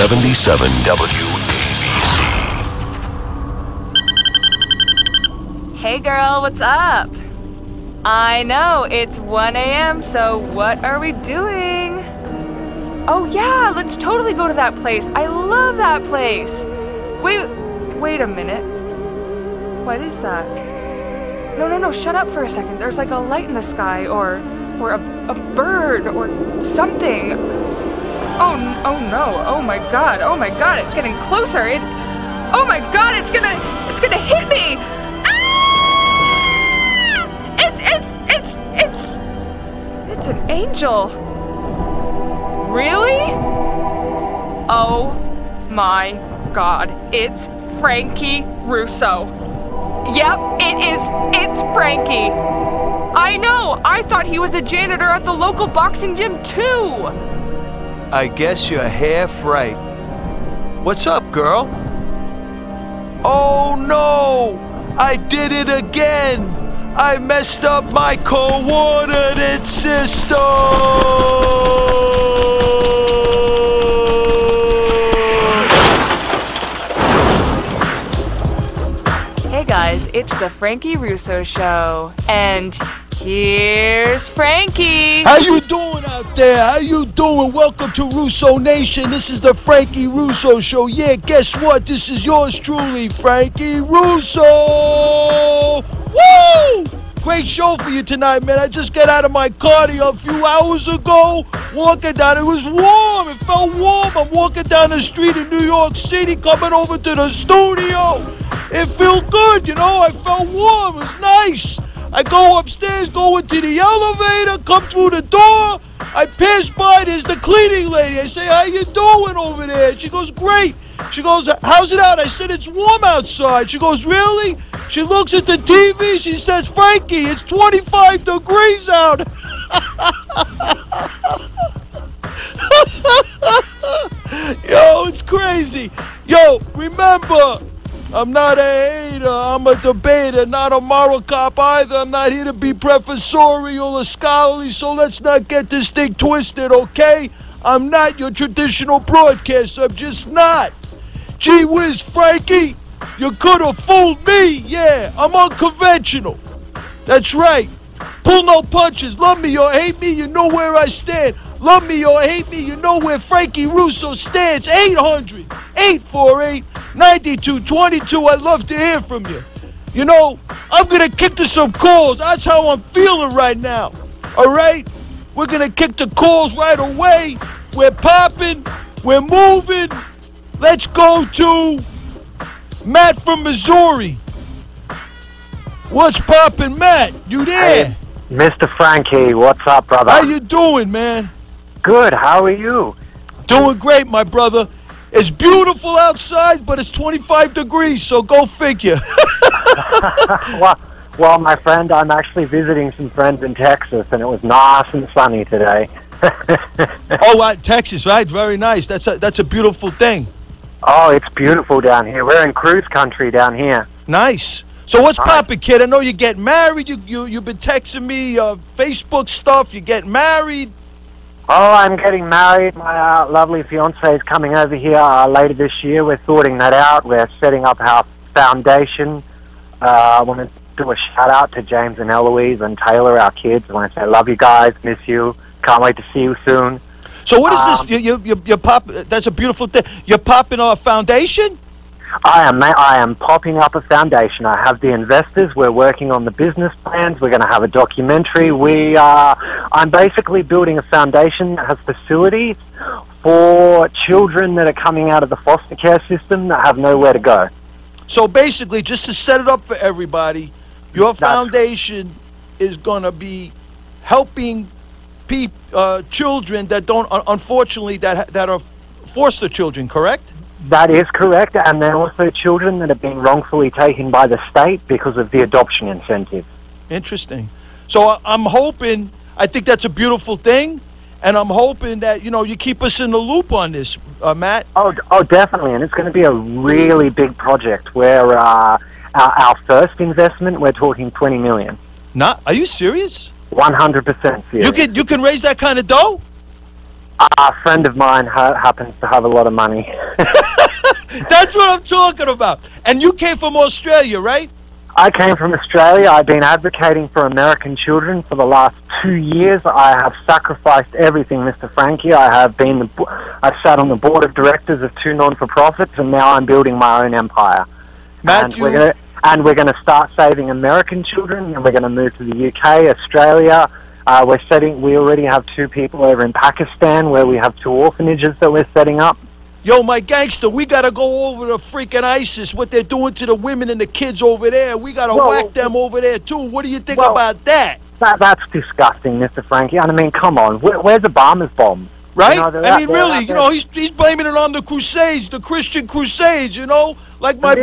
77 WABC. Hey girl, what's up? I know, it's 1 a.m., so what are we doing? Oh yeah, let's totally go to that place. I love that place. Wait a minute. What is that? No, shut up for a second. There's like a light in the sky, or a bird, or something. Oh no, oh my god, it's getting closer. Oh my god, it's gonna hit me! Ah! It's an angel. Really? Oh my god, it's Frankie Russo. Yep, it's Frankie. I know, I thought he was a janitor at the local boxing gym too. I guess you're half right. What's up, girl? Oh no! I did it again! I messed up my coordinate system! Hey guys, it's the Frankie Russo Show, and here's Frankie! How you doing out there? How you doing? Welcome to Russo Nation. This is the Frankie Russo Show. Yeah, guess what? This is yours truly, Frankie Russo! Woo! Great show for you tonight, man. I just got out of my cardio a few hours ago, walking down. It was warm. It felt warm. I'm walking down the street in New York City, coming over to the studio. It felt good, you know. I felt warm. It was nice. I go upstairs, go into the elevator, come through the door. I pass by, there's the cleaning lady. I say, how you doing over there? She goes, great. She goes, how's it out? I said, it's warm outside. She goes, really? She looks at the TV. She says, Frankie, it's 25 degrees out. Yo, it's crazy. Yo, remember, I'm not a hater, I'm a debater, not a moral cop either. I'm not here to be professorial or scholarly, so let's not get this thing twisted, okay? I'm not your traditional broadcaster, I'm just not. Gee whiz, Frankie, you could have fooled me, yeah, I'm unconventional. That's right. Pull no punches, love me or hate me, you know where I stand. Love me or hate me, you know where Frankie Russo stands. 800-848-9222. I'd love to hear from you. You know, I'm going to kick to some calls. That's how I'm feeling right now. All right? We're going to kick the calls right away. We're popping. We're moving. Let's go to Matt from Missouri. What's popping, Matt? You there? Hey, Mr. Frankie, what's up, brother? How you doing, man? Good, how are you? Doing great, my brother. It's beautiful outside, but it's 25 degrees, so go figure. well, my friend, I'm actually visiting some friends in Texas, and it was nice and sunny today. Oh, Texas, right? Very nice. That's a beautiful thing. Oh, it's beautiful down here. We're in cruise country down here. Nice. So what's poppin', kid? I know you're getting married. You've been texting me Facebook stuff. You're getting married. Oh, I'm getting married. My lovely fiancée is coming over here later this year. We're sorting that out. We're setting up our foundation. I want to do a shout-out to James and Eloise and Taylor, our kids. I want to say, love you guys, miss you. Can't wait to see you soon. So what is this? You're pop. That's a beautiful thing. You're popping a foundation? I am popping up a foundation. I have the investors. We're working on the business plans. We're going to have a documentary. I'm basically building a foundation that has facilities for children that are coming out of the foster care system that have nowhere to go. So basically, just to set it up for everybody, your foundation is going to be helping children that don't, unfortunately, that are foster children, correct? That is correct, and then also children that have been wrongfully taken by the state because of the adoption incentive. Interesting. So I'm hoping, I think that's a beautiful thing, and I'm hoping that, you keep us in the loop on this, Matt. Oh, definitely, and it's going to be a really big project where our first investment, we're talking $20 million. Are you serious? 100% serious. You can raise that kind of dough? A friend of mine happens to have a lot of money. That's what I'm talking about. And you came from Australia, right? I came from Australia. I've been advocating for American children for the last 2 years. I have sacrificed everything, Mr. Frankie. I've sat on the board of directors of 2 non-for-profits, and now I'm building my own empire. Matthew. And we're going to start saving American children, and we're going to move to the UK, Australia. We already have 2 people over in Pakistan where we have 2 orphanages that we're setting up. Yo, my gangster, we got to go over to freaking ISIS, what they're doing to the women and the kids over there. We got to whack them over there, too. What do you think about that? That's disgusting, Mr. Frankie. I mean, come on. Where's Obama's bombs? Right? Really, he's blaming it on the Crusades, the Christian Crusades, Like my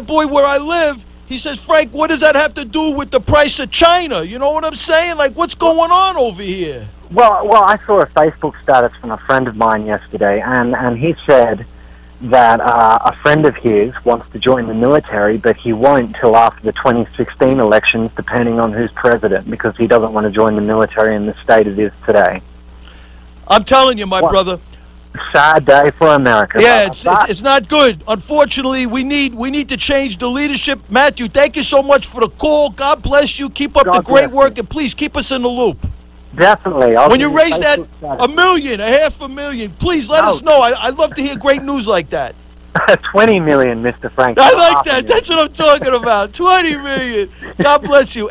boy where I live, he says, Frank, what does that have to do with the price of China? You know what I'm saying? Like, what's going on over here? Well, I saw a Facebook status from a friend of mine yesterday, and he said that a friend of his wants to join the military, but he won't till after the 2016 elections, depending on who's president, because he doesn't want to join the military in the state it is today. I'm telling you, my brother. Sad day for America. Yeah, it's not good. Unfortunately, we need to change the leadership. Matthew, thank you so much for the call. God bless you. Keep up the great work, and please keep us in the loop. Definitely. When you raise that $1 million, $500,000, please let us know. I'd love to hear great news like that. 20 million, Mr. Frank. I like that. That's what I'm talking about. 20 million. God bless you.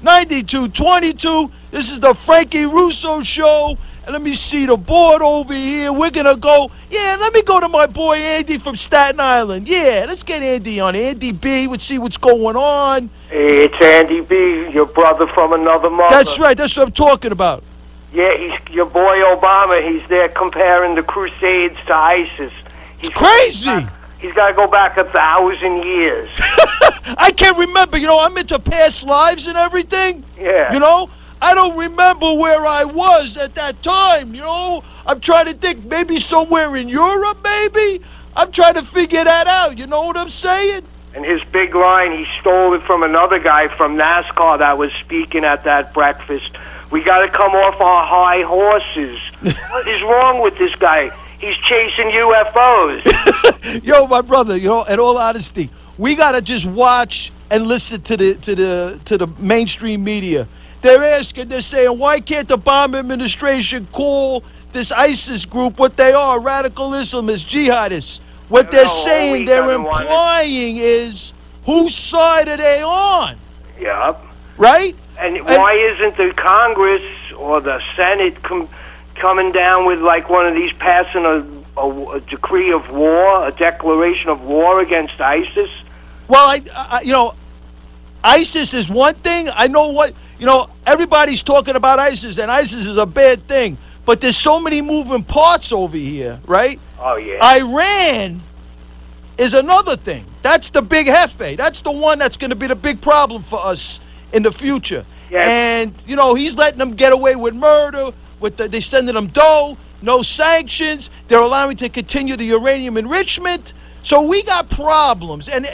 800-848-9222. This is the Frankie Russo Show. And let me see the board over here. We're going to go. Yeah, let me go to my boy Andy from Staten Island. Yeah, let's get Andy on. Andy B. Let's see what's going on. Hey, it's Andy B., your brother from another mother. That's right. That's what I'm talking about. Yeah, your boy Obama. He's there comparing the Crusades to ISIS. It's crazy. He's got to go back 1,000 years. I can't remember. I'm into past lives and everything. Yeah. I don't remember where I was at that time, I'm trying to think, maybe somewhere in Europe, maybe? I'm trying to figure that out, you know what I'm saying? And his big line, he stole it from another guy from NASCAR that was speaking at that breakfast. We got to come off our high horses. What is wrong with this guy? He's chasing UFOs. Yo, my brother, in all honesty, we got to just watch and listen to the mainstream media. They're saying, why can't the Obama administration call this ISIS group what they are, radical Islamists, jihadists? What they're saying, they're implying is, whose side are they on? Yep. Right? And why isn't the Congress or the Senate coming down with like one of these, passing a decree of war, a declaration of war against ISIS? Well, ISIS is one thing. I know what, everybody's talking about ISIS, and ISIS is a bad thing. But there's so many moving parts over here, right? Oh, yeah. Iran is another thing. That's the big jefe. That's the one that's going to be the big problem for us in the future. Yes. And, he's letting them get away with murder. They're sending them dough, no sanctions. They're allowing to continue the uranium enrichment. So we got problems. And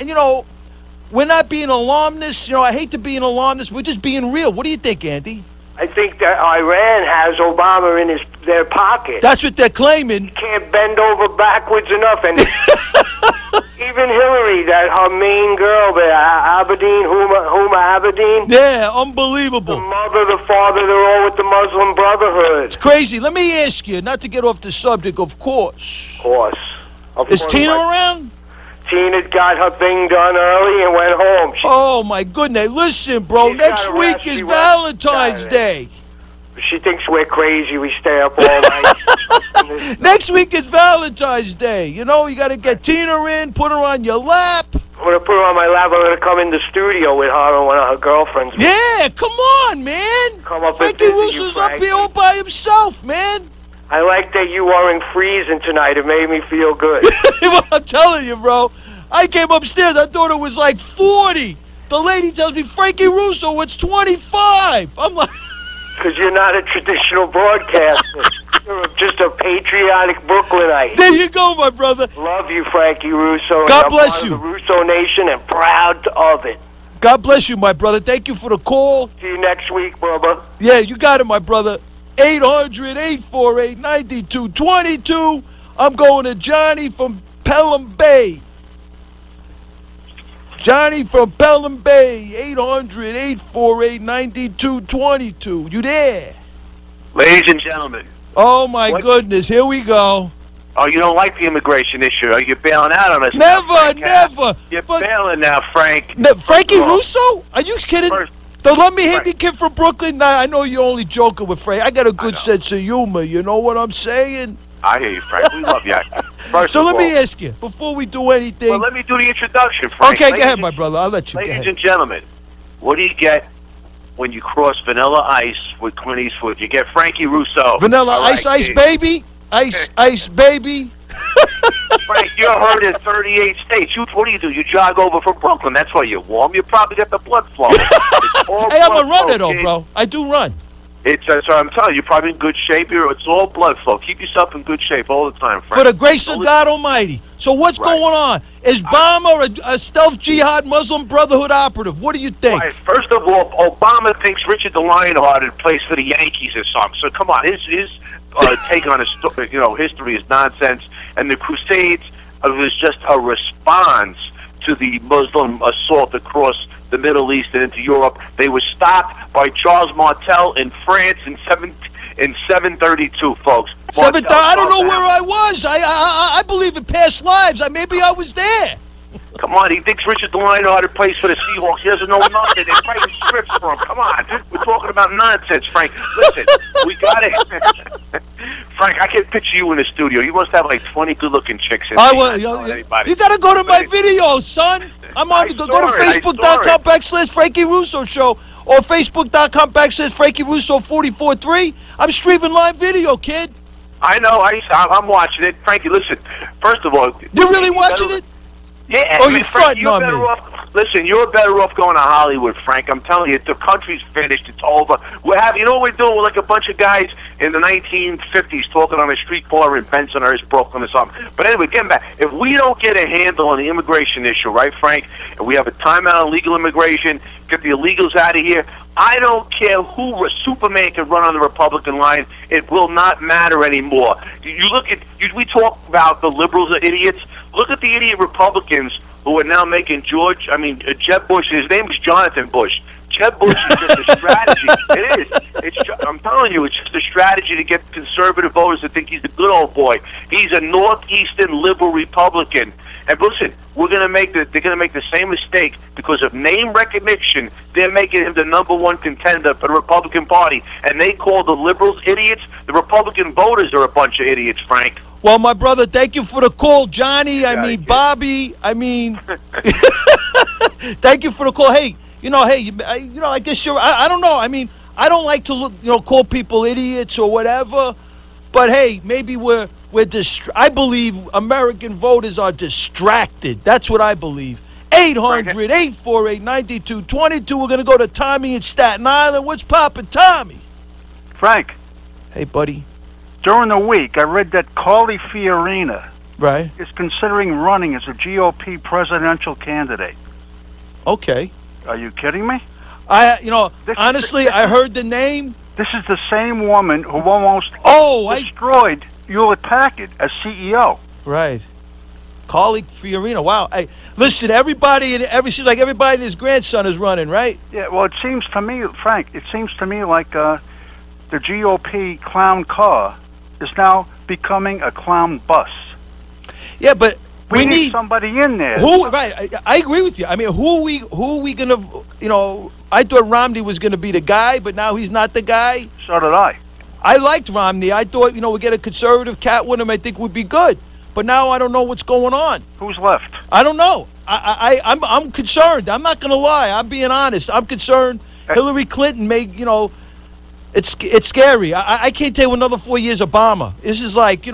we're not being alarmists. I hate to be an alarmist. We're just being real. What do you think, Andy? I think that Iran has Obama in their pocket. That's what they're claiming. He can't bend over backwards enough. And even Hillary, her main girl there, Huma Abedin. Yeah, unbelievable. The mother, the father, they're all with the Muslim Brotherhood. It's crazy. Let me ask you, not to get off the subject, of course. Is Tina around? Tina got her thing done early and went home. Oh, my goodness. Listen, bro, next week is Valentine's Day. She thinks we're crazy. We stay up all night. Next week is Valentine's Day. You got to get Tina in, put her on your lap. I'm going to put her on my lap. I'm going to come in the studio with her and one of her girlfriends. Yeah, come on, man. Come up Frankie Russo's up here all by himself, man. I like that you weren't freezing tonight. It made me feel good. Well, I'm telling you, bro. I came upstairs. I thought it was like 40. The lady tells me, Frankie Russo, it's 25. I'm like... Because you're not a traditional broadcaster. You're just a patriotic Brooklynite. There you go, my brother. Love you, Frankie Russo. God bless you. The Russo Nation and proud of it. God bless you, my brother. Thank you for the call. See you next week, brother. Yeah, you got it, my brother. 800-848-9222. I'm going to Johnny from Pelham Bay. Johnny from Pelham Bay. 800-848-9222. You there? Ladies and gentlemen. Oh, my goodness. Here we go. Oh, you don't like the immigration issue. Are you bailing out on us? Never, never. You're bailing now, Frank. Frankie Russo? Are you kidding? The let-me-hit-me kid from Brooklyn? Nah, I know you're only joking with Frank. I got a good sense of humor. You know what I'm saying? I hear you, Frank. We love you. So let me ask you, before we do anything... Well, let me do the introduction, Frank. Okay, go ahead, my brother. I'll let you. Ladies and gentlemen, what do you get when you cross Vanilla Ice with Clint Eastwood? You get Frankie Russo. Vanilla Ice, Ice, baby? Ice, baby? Frank, you're heard in 38 states. What do? You jog over from Brooklyn. That's why you're warm. You probably got the blood flow. Hey, I'm a runner, though, bro. I do run. So I'm telling you, you're probably in good shape. It's all blood flow. Keep yourself in good shape all the time, Frank. For the grace of God Almighty. So what's going on? Is Obama a stealth jihad Muslim Brotherhood operative? What do you think? Right. First of all, Obama thinks Richard the Lionhearted plays for the Yankees or something. So come on, his take on history is nonsense. And the Crusades was just a response to the Muslim assault across the Middle East and into Europe. They were stopped by Charles Martel in France in 732, folks. I don't know where I was. I believe in past lives. Maybe I was there. Come on, he thinks Richard the Lionhearted plays for the Seahawks. He doesn't know nothing. They're writing scripts for him. Come on. We're talking about nonsense, Frank. Listen, we got it. Frank, I can picture you in the studio. You must have like 20 good-looking chicks in there. You got to go to my videos, son. I'm on. Go to Facebook.com/Frankie Russo Show or Facebook.com/Frankie Russo 44.3. I'm streaming live video, kid. I know. I'm watching it. Frankie, listen. First of all, you're really watching it? Yeah. Oh, you're fronting on me. Listen, you're better off going to Hollywood, Frank. I'm telling you, the country's finished. It's over. You know what we're doing? We're like a bunch of guys in the 1950s talking on a street corner in Benson or Brooklyn or something. But anyway, getting back, if we don't get a handle on the immigration issue, right, Frank, and we have a timeout on legal immigration, get the illegals out of here, I don't care who Superman can run on the Republican line. It will not matter anymore. We talk about the liberals are idiots. Look at the idiot Republicans who are now making Jeb Bush, his name is Jonathan Bush. Jeb Bush is just a strategy. It is. I'm telling you, it's just a strategy to get conservative voters to think he's a good old boy. He's a northeastern liberal Republican. And listen, they're going to make the same mistake because of name recognition. They're making him the #1 contender for the Republican Party, and they call the liberals idiots. The Republican voters are a bunch of idiots, Frank. Well, my brother, thank you for the call, Johnny. Bobby. Thank you for the call. Hey, I guess you're. I don't know. I don't like to call people idiots or whatever. But hey, maybe I believe American voters are distracted. That's what I believe. 800-848-9222. We're going to go to Tommy in Staten Island. What's poppin', Tommy? Frank. Hey, buddy. During the week, I read that Carly Fiorina is considering running as a GOP presidential candidate. Okay. Are you kidding me? Honestly, I heard the name. This is the same woman who almost destroyed Hewlett-Packard as CEO. Right. Carly Fiorina. Wow. Hey, listen, seems like everybody and his grandson is running, right? Yeah, well, it seems to me, Frank, like the GOP clown car is now becoming a clown bus. Yeah, but we need somebody in there. I agree with you. Who are we gonna? I thought Romney was gonna be the guy, but now he's not the guy. So did I. I liked Romney. I thought we'd get a conservative cat with him. I think would be good. But now I don't know what's going on. Who's left? I don't know. I'm concerned. I'm not gonna lie. I'm being honest. I'm concerned. Hillary Clinton may It's scary. I can't tell you another 4 years Obama. This is like,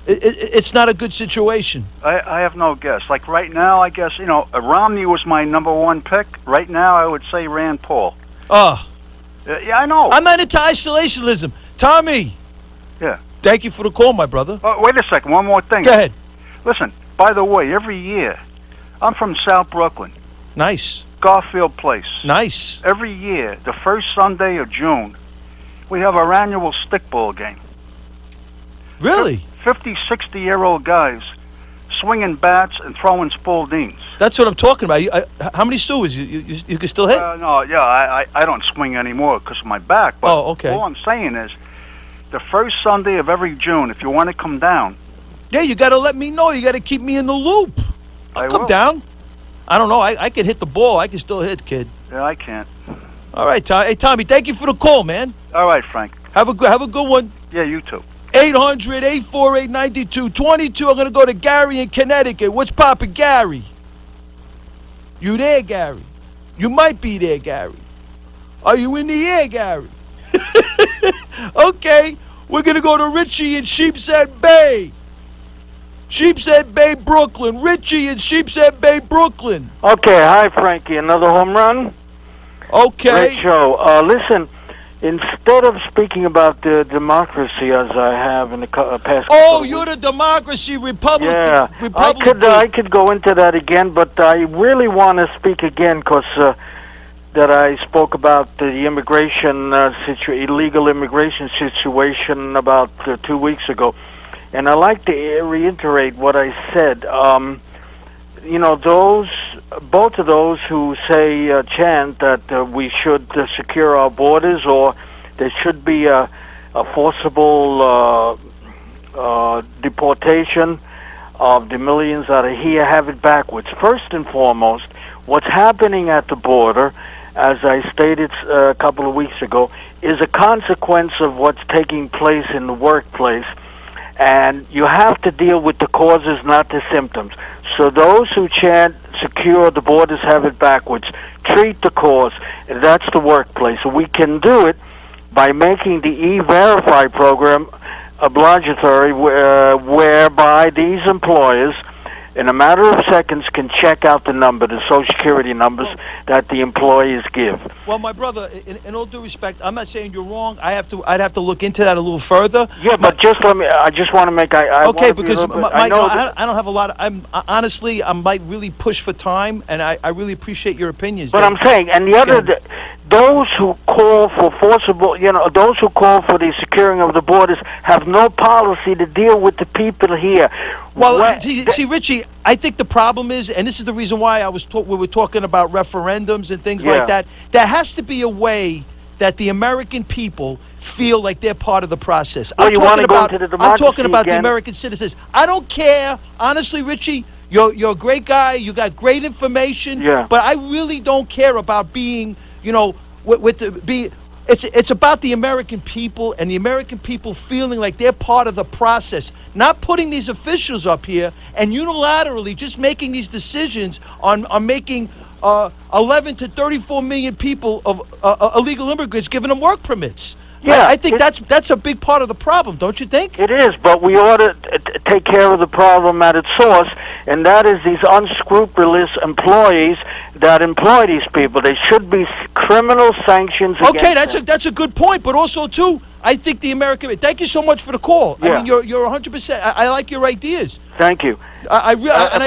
it's not a good situation. I have no guess. Like right now, I guess, Romney was my #1 pick. Right now, I would say Rand Paul. Yeah, I know. I'm not into isolationism. Tommy. Yeah. Thank you for the call, my brother. Wait a second. One more thing. Go ahead. Listen, by the way, every year, I'm from South Brooklyn. Nice. Garfield Place. Nice. Every year, the first Sunday of June, we have our annual stickball game. Really? 50, 60-year-old guys swinging bats and throwing spaldings. That's what I'm talking about. How many stewards? You can still hit? No, yeah, I don't swing anymore because of my back. But okay. All I'm saying is, the first Sunday of every June, if you want to come down. Yeah, you got to let me know. You got to keep me in the loop. I'll come down. I don't know. I can hit the ball. I can still hit, kid. Yeah, I can't. All right, Tommy. Hey, Tommy, thank you for the call, man. All right, Frank. Have a good one. Yeah, you too. 800-848-9222. I'm going to go to Gary in Connecticut. What's poppin', Gary? You there, Gary? You might be there, Gary. Are you in the air, Gary? Okay, we're going to go to Richie in Sheepshead Bay. Sheepshead Bay, Brooklyn. Richie in Sheepshead Bay, Brooklyn. Okay, hi, Frankie. Another home run? Okay. Great show. Listen, instead of speaking about the democracy as I have in the past... Oh, you're the democracy Republican. Yeah, I could go into that again, but I really want to speak again because that I spoke about the immigration illegal immigration situation about 2 weeks ago. And I'd like to reiterate what I said. You know, both of those who say, chant that we should secure our borders or there should be a forcible deportation of the millions that are here, have it backwards. First and foremost, what's happening at the border, as I stated a couple of weeks ago, is a consequence of what's taking place in the workplace. And you have to deal with the causes, not the symptoms. So those who chant, secure the borders, have it backwards, treat the cause. That's the workplace. We can do it by making the E-Verify program obligatory, whereby these employers, in a matter of seconds, can check out the number, the Social Security numbers that the employees give. Well, my brother, in all due respect, I'm not saying you're wrong. I'd have to look into that a little further. Yeah, but just let me. I just want to make. Okay, because I don't have a lot. I might really push for time, and I really appreciate your opinions. But I'm saying, and the other, those who call for forcible, those who call for the securing of the borders have no policy to deal with the people here. Well, see, Richie, I think the problem is, and this is the reason why we were talking about referendums and things like that. There has to be a way that the American people feel like they're part of the process. Well, I'm talking about the American citizens. I don't care, honestly, Richie. You're a great guy. You got great information. Yeah. But I really don't care about being, It's about the American people and the American people feeling like they're part of the process, not putting these officials up here and unilaterally just making these decisions on making 11 to 34 million people of illegal immigrants, giving them work permits. Yeah, I think that's a big part of the problem, don't you think? It is, but we ought to take care of the problem at its source, and that is these unscrupulous employees that employ these people. There should be criminal sanctions against them. That's a good point, but also, too, I think the American... Thank you so much for the call. Yeah. I mean, you're 100%... I like your ideas. Thank you. I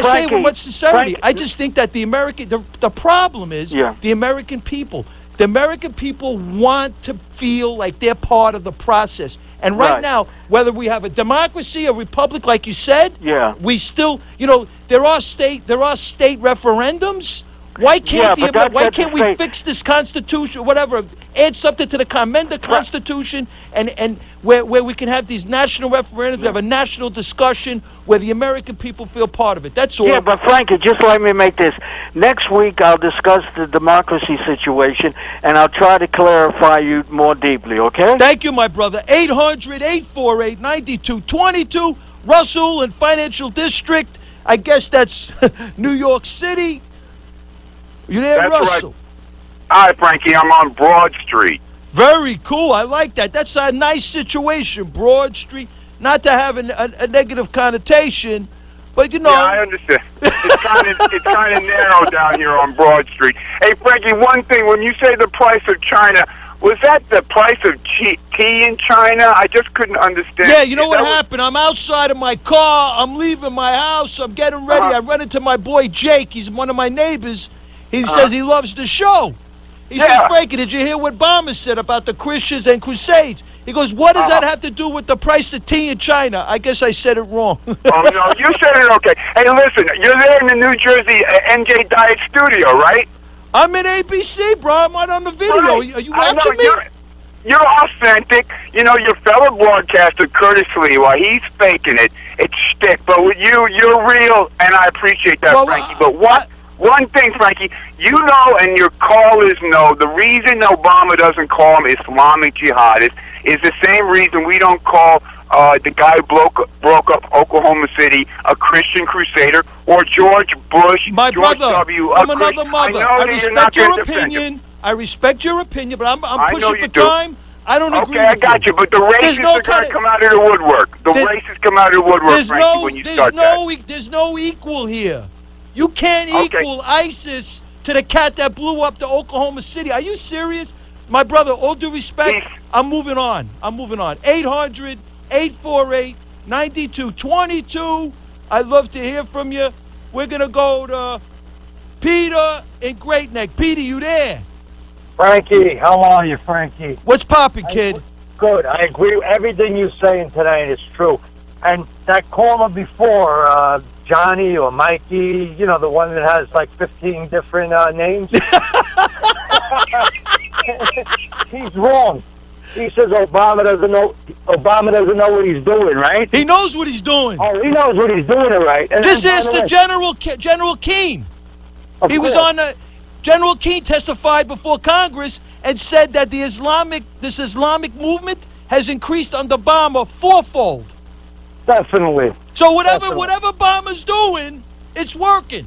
say it with much sincerity. Frankie, I just think that the problem is the American people. The American people want to feel like they're part of the process. And right now, whether we have a democracy, a republic, like you said, we still, there are state referendums. Why can't we fix this Constitution, whatever, add something to amend the Constitution, and where we can have these national referendums, we have a national discussion where the American people feel part of it. That's all. Yeah, but Frankie, just let me make this. Next week I'll discuss the democracy situation, and I'll try to clarify you more deeply, okay? Thank you, my brother. 800-848-9222. Russell in Financial District. I guess that's New York City. You there, That's Russell? Right. Hi, Frankie. I'm on Broad Street. Very cool. I like that. That's a nice situation, Broad Street. Not to have a negative connotation, but Yeah, I understand. It's kind of narrow down here on Broad Street. Hey, Frankie, one thing. When you say the price of China, was that the price of tea in China? I just couldn't understand. Yeah, you know what happened? I'm outside of my car. I'm leaving my house. I'm getting ready. I run into my boy Jake. He's one of my neighbors. He says he loves the show. He says, Frankie, did you hear what Obama said about the Christians and Crusades? He goes, what does that have to do with the price of tea in China? I guess I said it wrong. Oh, no, you said it okay. Hey, listen, you're there in the New Jersey NJ Diet studio, right? I'm in ABC, bro. I'm on the video. Right. Are you watching me? You're authentic. You know, your fellow broadcaster, Curtis Lee, while he's faking it, it's shtick. But with you, you're real, and I appreciate that, Frankie. But one thing, Frankie, you know and your callers know, the reason Obama doesn't call him Islamic jihadist is the same reason we don't call the guy who broke up Oklahoma City a Christian crusader, or George Bush, My George brother, W. from another mother. I respect your opinion. I respect your opinion, but I'm pushing for time. I don't agree with you. Okay, I got you, but the racists are going to come out of the woodwork. The racists come out of the woodwork, Frankie, when you start that. There's no equal here. You can't equal ISIS to the cat that blew up the Oklahoma City. Are you serious? My brother, all due respect, I'm moving on. 800-848-9222. I'd love to hear from you. We're going to go to Peter in Great Neck. Peter, you there? Frankie, how are you, Frankie? What's popping, kid? Good. I agree with everything you're saying tonight is true. And that caller before, Johnny or Mikey, you know, the one that has like 15 different names. He's wrong. He says Obama doesn't know what he's doing, right? He knows what he's doing. Oh, he knows what he's doing, right? And just ask the General Keane. He was on the General Keane testified before Congress and said that this Islamic movement has increased under Obama fourfold. Definitely. So whatever Obama's doing, it's working.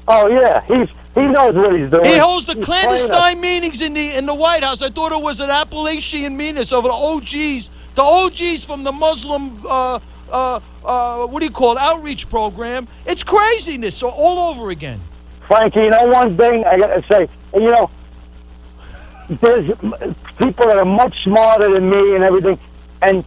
Oh yeah, he knows what he's doing. He holds the clandestine meetings in the White House. I thought it was an Appalachian meetings of the OGs from the Muslim what do you call it, outreach program. It's craziness. So all over again. Frankie, you know one thing I gotta say. You know, there's people that are much smarter than me and everything, and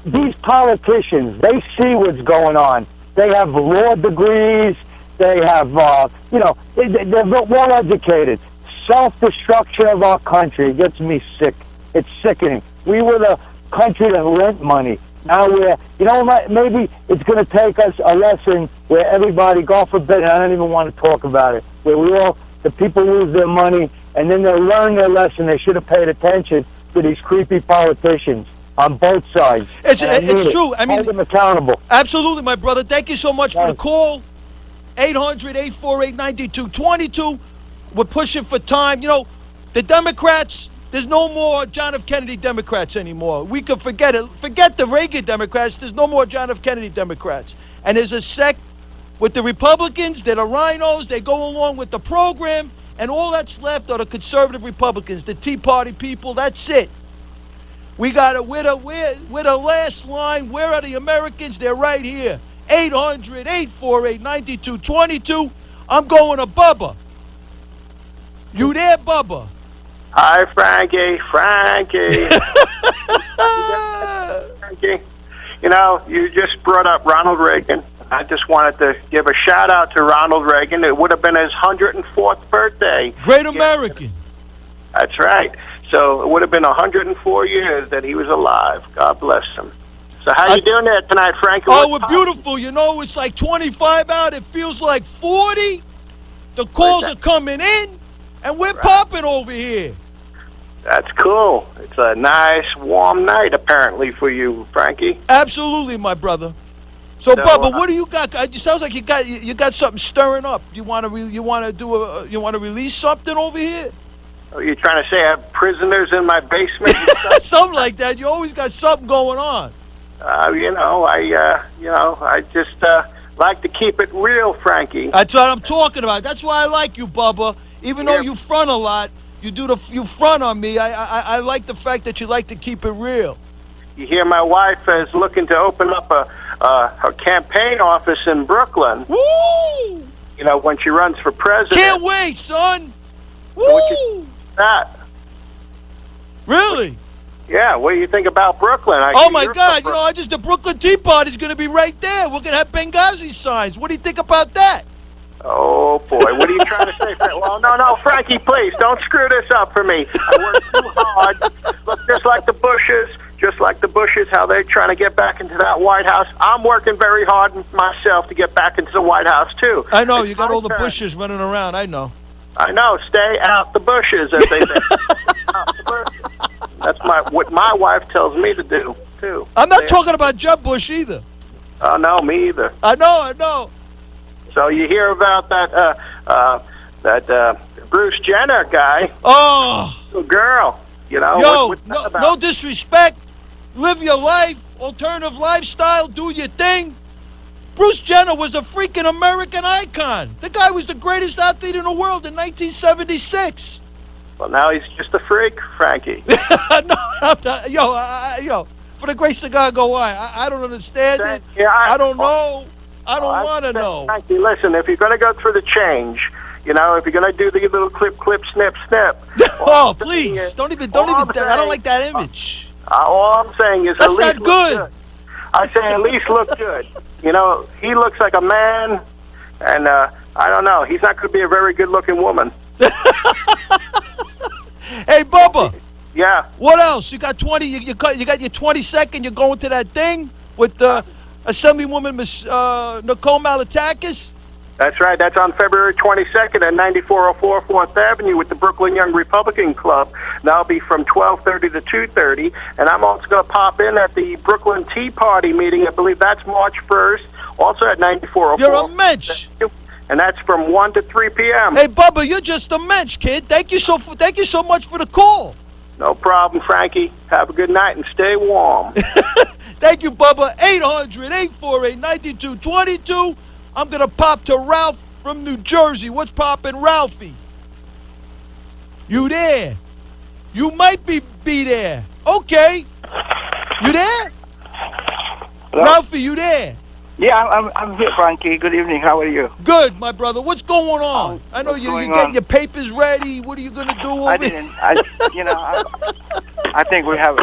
these politicians, they see what's going on. They have law degrees. They have, they're well educated. Self-destruction of our country gets me sick. It's sickening. We were the country that lent money. Now maybe it's going to take us a lesson where everybody, God forbid, and I don't even want to talk about it, where the people lose their money, and then they'll learn their lesson. They should have paid attention to these creepy politicians on both sides. It's true. I mean, hold them accountable. Absolutely, my brother. Thank you so much for the call. 800-848-9222. We're pushing for time. You know, the Democrats, there's no more John F. Kennedy Democrats anymore. We can forget it. Forget the Reagan Democrats. There's no more John F. Kennedy Democrats. And there's a sect with the Republicans. They're the rhinos. They go along with the program. And all that's left are the conservative Republicans, the Tea Party people. That's it. We got it. We're the last line. Where are the Americans? They're right here. 800-848-9222. I'm going to Bubba. You there, Bubba? Hi, Frankie. Frankie. You know, you just brought up Ronald Reagan. I just wanted to give a shout out to Ronald Reagan. It would have been his 104th birthday. Great American. That's right. So it would have been 104 years that he was alive. God bless him. So how you doing there tonight, Frankie? Oh, we're beautiful. You know, it's like 25 out. It feels like 40. The calls are coming in, and we're popping over here. That's cool. It's a nice, warm night, apparently, for you, Frankie. Absolutely, my brother. So Bubba, what do you got? It sounds like you got something stirring up. You want to release something over here? Are you trying to say I have prisoners in my basement? Something like that. You always got something going on. I just like to keep it real, Frankie. That's what I'm talking about. That's why I like you, Bubba. Even though you front a lot, you front on me. I like the fact that you like to keep it real. You hear my wife is looking to open up her campaign office in Brooklyn. Woo! You know, when she runs for president. Can't wait, son. Woo! What you think about that? Really? Yeah, what do you think about Brooklyn? Oh my God! You know, the Brooklyn Tea Party is going to be right there. We're going to have Benghazi signs. What do you think about that? Oh, boy. What are you trying to say? Well, no, Frankie, please, don't screw this up for me. I work too hard. Look, just like the Bushes, how they're trying to get back into that White House. I'm working very hard myself to get back into the White House, too. I know. You got all the Bushes running around. I know. I know. Stay out the bushes, as they say. Out the bushes. That's what my wife tells me to do, too. I'm not talking about Jeb Bush either. Oh, no, me either. I know. So you hear about that Bruce Jenner guy? Oh, girl, you know. Yo, no disrespect. Live your life, alternative lifestyle, do your thing. Bruce Jenner was a freaking American icon. The guy was the greatest athlete in the world in 1976. Well, now he's just a freak, Frankie. No, I'm not. Yo, for the grace of God, go why? I don't understand it. Yeah, I don't know. I don't want to know. Frankie, listen, if you're going to go through the change, you know, if you're going to do the little clip, snip. Oh, please, don't even. I don't like that image. All I'm saying is that's at least not good. I say at least look good. You know, he looks like a man, and I don't know. He's not going to be a very good-looking woman. Hey, Bubba. Yeah. What else? You got 20. You got your 22nd. You're going to that thing with Assemblywoman Miss Nicole Malatakis. That's right. That's on February 22nd at 9404 4th Avenue with the Brooklyn Young Republican Club. That'll be from 12:30 to 2:30. And I'm also going to pop in at the Brooklyn Tea Party meeting. I believe that's March 1st, also at 9404. You're a mensch. And that's from 1 to 3 p.m. Hey, Bubba, you're just a mensch, kid. Thank you so much for the call. No problem, Frankie. Have a good night and stay warm. Thank you, Bubba. 800-848-9222. I'm going to pop to Ralph from New Jersey. What's poppin', Ralphie? You there? You might be there. Okay. You there? Hello? Ralphie, you there? Yeah, I'm here, Frankie. Good evening. How are you? Good, my brother. What's going on? I know you're getting your papers ready. What are you going to do over here? I think we have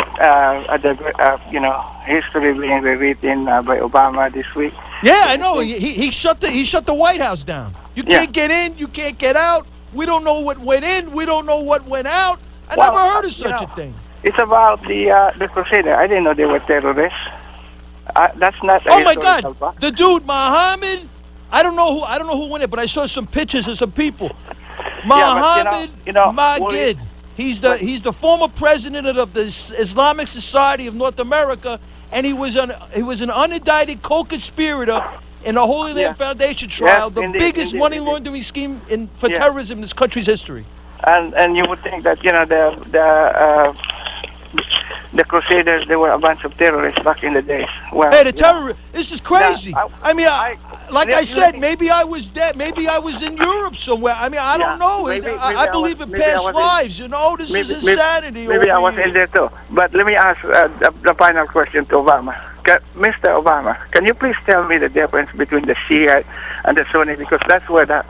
history being rewritten by Obama this week. Yeah, I know. He shut the White House down. You can't get in. You can't get out. We don't know what went in. We don't know what went out. I never heard of such a thing. It's about the Crusader. I didn't know they were terrorists. That's not. Oh my God! The dude Muhammad. I don't know who went it, but I saw some pictures of some people. Muhammad Magid. He's the former president of the Islamic Society of North America, and he was an unindicted co-conspirator in the Holy Land Foundation trial, the biggest money laundering scheme for terrorism in this country's history. And you would think that the Crusaders, they were a bunch of terrorists back in the days. Well, hey, the terrorists! This is crazy. I said, maybe I was dead. Maybe I was in Europe somewhere. I don't know. I believe in past lives. This is insanity. Maybe I was in there too. But let me ask the final question to Obama. Mr. Obama, can you please tell me the difference between the Shia and the Sunni? Because that's where the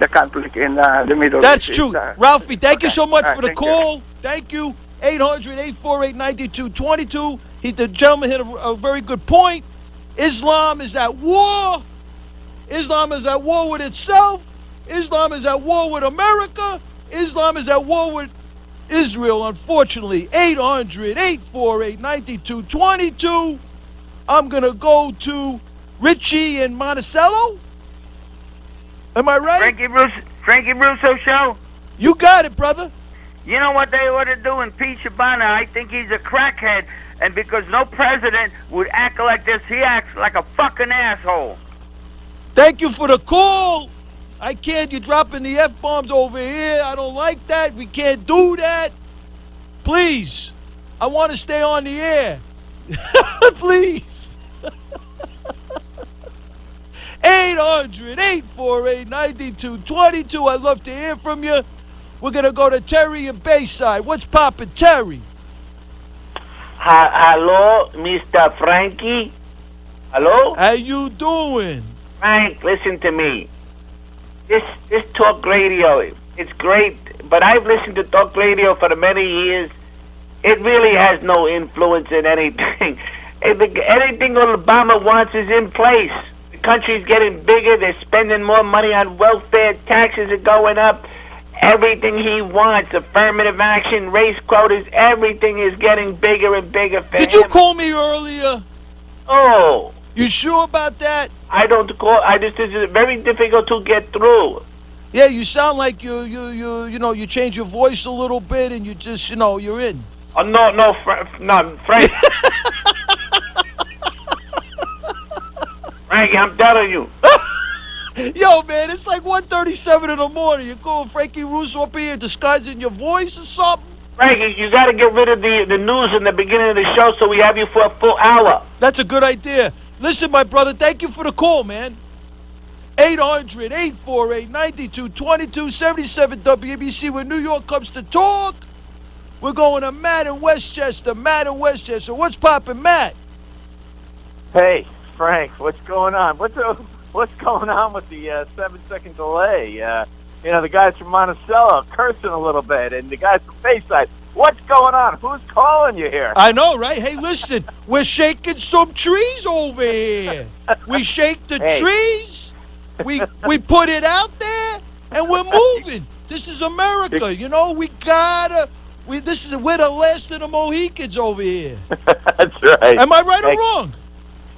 conflict in the Middle East. That's true. Ralphie, thank you so much for the call. Thank you. 800-848-9222. The gentleman hit a very good point. Islam is at war. Islam is at war with itself. Islam is at war with America. Islam is at war with Israel, unfortunately. 800-848-9222. I'm going to go to Richie in Monticello. Am I right? Frankie Russo show? You got it, brother. You know what they ought to do? Impeach Obama. I think he's a crackhead, and because no president would act like this, he acts like a fucking asshole. Thank you for the call. I can't. You're dropping the F-bombs over here. I don't like that. We can't do that. Please. I want to stay on the air. Please. 800-848-9222. I'd love to hear from you. We're going to go to Terry in Bayside. What's poppin', Terry? Hello, Mr. Frankie? Hello? How you doing? Frank, listen to me. This talk radio, it's great, but I've listened to talk radio for many years. It really has no influence in anything. Anything Obama wants is in place. The country's getting bigger. They're spending more money on welfare. Taxes are going up. Everything he wants, affirmative action, race quotas, everything is getting bigger and bigger for him. Did you call me earlier? Oh. You sure about that? I don't call. This is very difficult to get through. Yeah, you sound like you change your voice a little bit and you just, you're in. Oh, no, Frank. Frankie, I'm telling you. Yo, man, it's like 1:37 in the morning. You're calling Frankie Russo up here disguising your voice or something? Frankie, you got to get rid of the news in the beginning of the show so we have you for a full hour. That's a good idea. Listen, my brother, thank you for the call, man. 800-848-9222, 77 WABC, where New York comes to talk. We're going to Matt in Westchester. Matt in Westchester. What's poppin', Matt? Hey, Frank, what's going on? What's going on with the 7-second delay? The guys from Monticello cursing a little bit, and the guys from Bayside. What's going on? Who's calling you here? I know, right? Hey, listen, we're shaking some trees over here. We shake the trees. We put it out there, and we're moving. This is America, we gotta. We're the last of the Mohicans over here. That's right. Am I right or wrong?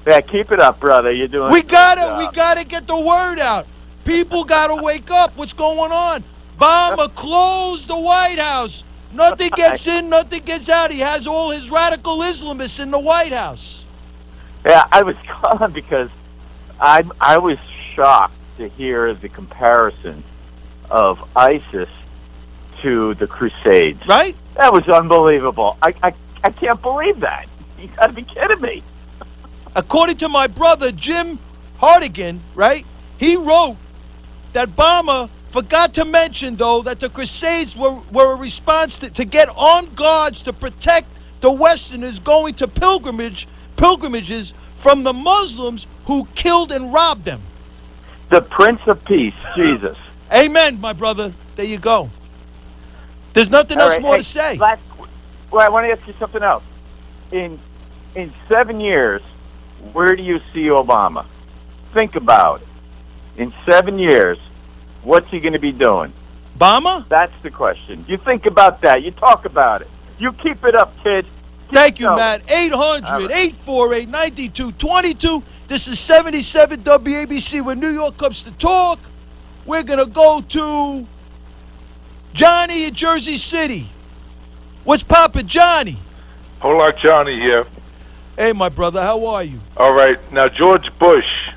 Yeah, keep it up, brother. You're doing. We gotta get the word out. People gotta wake up. What's going on? Obama closed the White House. Nothing gets in, nothing gets out. He has all his radical Islamists in the White House. Yeah, I was calling because I was shocked to hear the comparison of ISIS to the Crusades. Right? That was unbelievable. I can't believe that. You gotta be kidding me. According to my brother Jim Hartigan, right? He wrote that Obama forgot to mention, though, that the Crusades were a response to get armed guards to protect the Westerners going to pilgrimages from the Muslims who killed and robbed them. The Prince of Peace, Jesus. Amen, my brother. There you go. There's nothing else more to say. Well, I want to ask you something else. In 7 years, where do you see Obama? Think about it. In 7 years, what's he going to be doing? Obama? That's the question. You think about that. You talk about it. You keep it up, kid. Thank you, Matt. 800-848-9222. This is 77 WABC, where New York comes to talk. We're going to go to Johnny in Jersey City. What's poppin', Johnny? Polak Johnny here. Hey, my brother, how are you? All right. Now, George Bush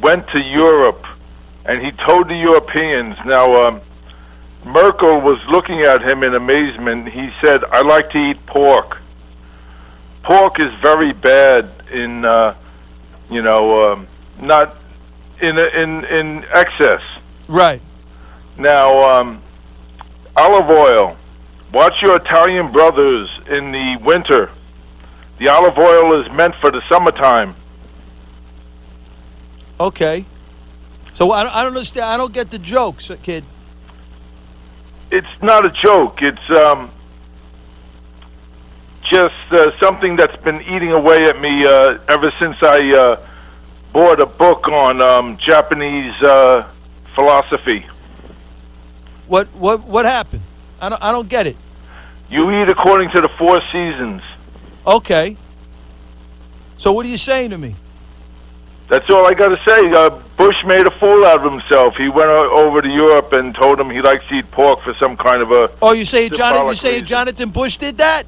went to Europe, and he told the Europeans. Now, Merkel was looking at him in amazement. He said, I like to eat pork. Pork is very bad in, not in excess. Right. Now, olive oil. Watch your Italian brothers in the winter. The olive oil is meant for the summertime. Okay. So I don't understand. I don't get the jokes, kid. It's not a joke. It's just something that's been eating away at me ever since I bought a book on Japanese philosophy. What happened? I don't get it. You eat according to the 4 seasons. Okay. So what are you saying to me? That's all I got to say. Bush made a fool out of himself. He went over to Europe and told him he likes to eat pork for some kind of a. Oh, you saying Jonathan Bush did that?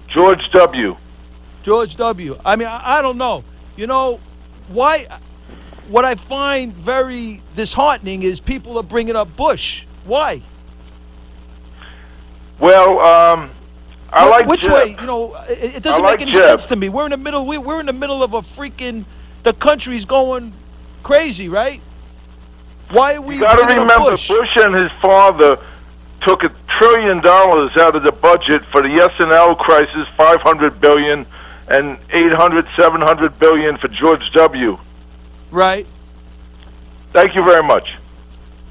George W. George W. I mean, I don't know. Why? What I find very disheartening is people are bringing up Bush. Why? Well, I like which Jeb. way? It doesn't make any sense to me. We're in the middle. We're in the middle of a freaking. The country's going crazy, right? Why are we? You got to remember, Bush and his father took $1 trillion out of the budget for the S&L crisis, $500 billion, and $700 billion for George W. Right. Thank you very much.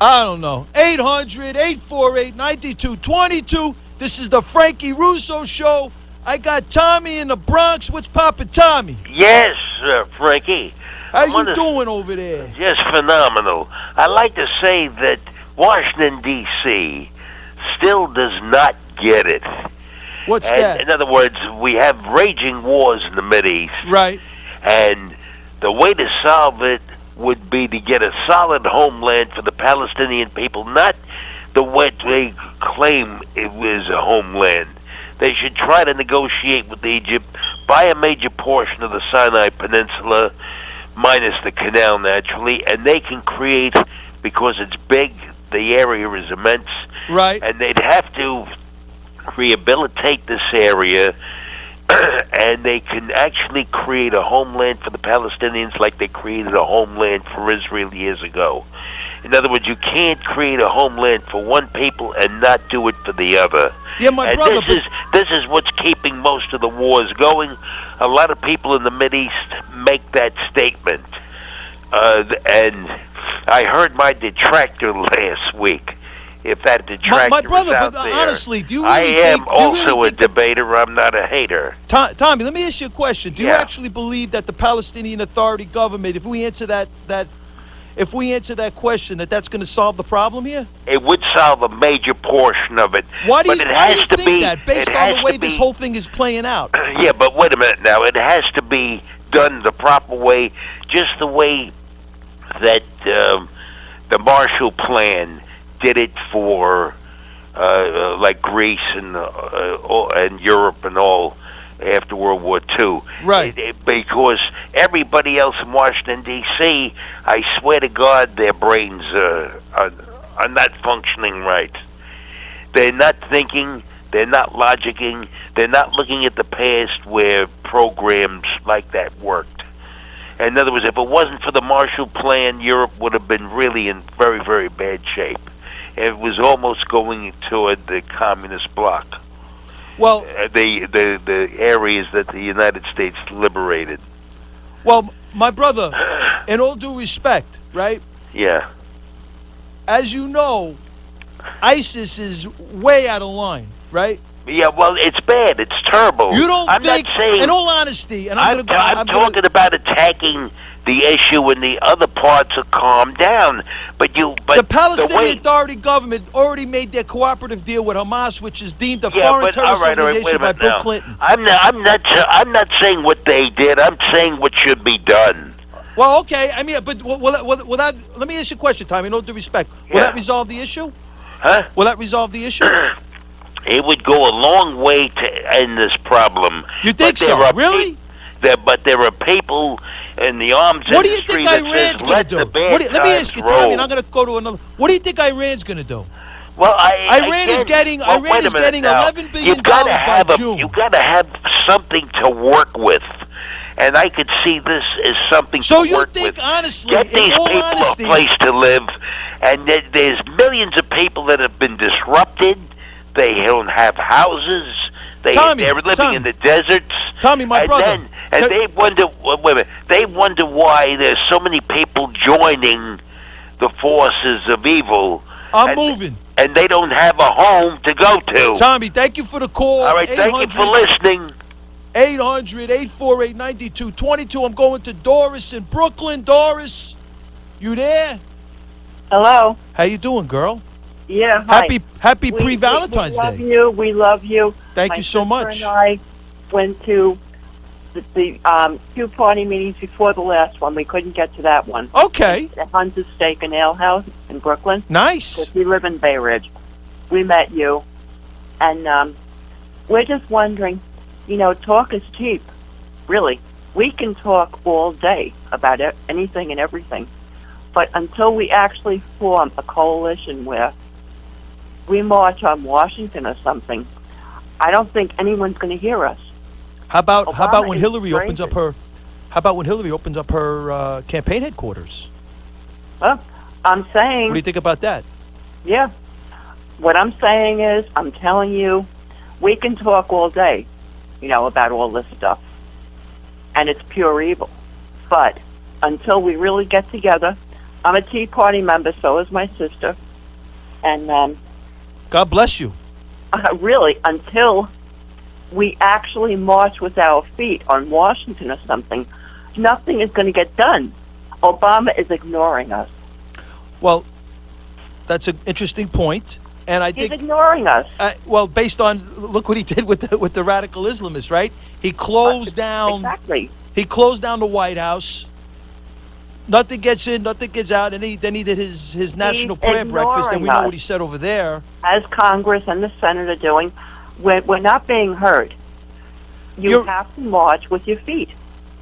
I don't know. 800-848-9222. This is the Frankie Russo Show. I got Tommy in the Bronx. What's poppin', Tommy? Yes, Frankie. How you doing over there? Just phenomenal. I'd like to say that Washington, D.C. still does not get it. What's that? In other words, we have raging wars in the Mideast. Right. And the way to solve it would be to get a solid homeland for the Palestinian people, not the way they claim it was a homeland. They should try to negotiate with Egypt, buy a major portion of the Sinai Peninsula, minus the canal naturally, and they can create, because it's big, the area is immense, right? And they'd have to rehabilitate this area, and they can actually create a homeland for the Palestinians like they created a homeland for Israel years ago. In other words, you can't create a homeland for one people and not do it for the other. Yeah, my brother. This is what's keeping most of the wars going. A lot of people in the Mideast make that statement, and I heard my detractor last week. If that detractor my brother, is out but there, honestly, do you really I am think, also a debater. I'm not a hater. Tommy, let me ask you a question. Do you actually believe that the Palestinian Authority government, if we answer that question, that's going to solve the problem here? It would solve a major portion of it. Why do you think that, based on the way this whole thing is playing out? Yeah, but wait a minute now. It has to be done the proper way, just the way that the Marshall Plan did it for like Greece and Europe and all after World War II. Right. Because everybody else in Washington, D.C., I swear to God, their brains are not functioning right. They're not thinking, they're not logicking, they're not looking at the past where programs like that worked. In other words, if it wasn't for the Marshall Plan, Europe would have been really in very, very bad shape. It was almost going toward the communist bloc. Well, the areas that the United States liberated. Well, my brother, in all due respect, right? Yeah. As you know, ISIS is way out of line, right? Yeah, well, it's bad. It's terrible. You don't I'm think, not saying, in all honesty, and I'm talking about attacking the issue and the other parts are calmed down. But the Palestinian Authority government already made their cooperative deal with Hamas, which is deemed a foreign terrorist organization by Bill Clinton. I'm not saying what they did. I'm saying what should be done. Well, okay. I mean, but will that, let me ask you a question, Tommy. In all due respect, will that resolve the issue? Huh? Will that resolve the issue? It would go a long way to end this problem. You think so? Really? But there are people in the arms industry. What do you think that Iran's going to do? Let me ask you, Tommy, and I'm going to go to another. What do you think Iran's going to do? Well, Iran is getting $11 billion by June. You've got to have something to work with. And I could see this as something to work with. So you think, honestly, get these people a place to live, and there's millions of people that have been disrupted. They don't have houses. They're living in the deserts. Tommy, my brother. And they wonder. Wait a minute. They wonder why there's so many people joining the forces of evil. I'm moving. And they don't have a home to go to. Tommy, thank you for the call. All right, thank you for listening. 800-848-9222. I'm going to Doris in Brooklyn. Doris, you there? Hello. How you doing, girl? Yeah, hi. Happy pre-Valentine's Day. We love you. Thank you so much. My sister and I went to the two party meetings before the last one. We couldn't get to that one. Okay. The Hunter's Steak and Ale House in Brooklyn. Nice. Because we live in Bay Ridge. We met you. And we're just wondering, talk is cheap. Really. We can talk all day about anything and everything. But until we actually form a coalition where we march on Washington or something, I don't think anyone's going to hear us. How about when Hillary opens up her campaign headquarters? Well, I'm saying. What do you think about that? Yeah. What I'm saying is, I'm telling you, we can talk all day, about all this stuff. And it's pure evil. But until we really get together, I'm a Tea Party member, so is my sister. And God bless you. Really, until we actually march with our feet on Washington or something, nothing is going to get done. Obama is ignoring us. Well, that's an interesting point. And I He's think ignoring us. Well, based on look what he did with the radical Islamists, right? He closed down. Exactly. He closed down the White House. Nothing gets in, nothing gets out, and then he did his national prayer breakfast, and we know what he said over there. As Congress and the Senate are doing, we're not being heard. You have to march with your feet.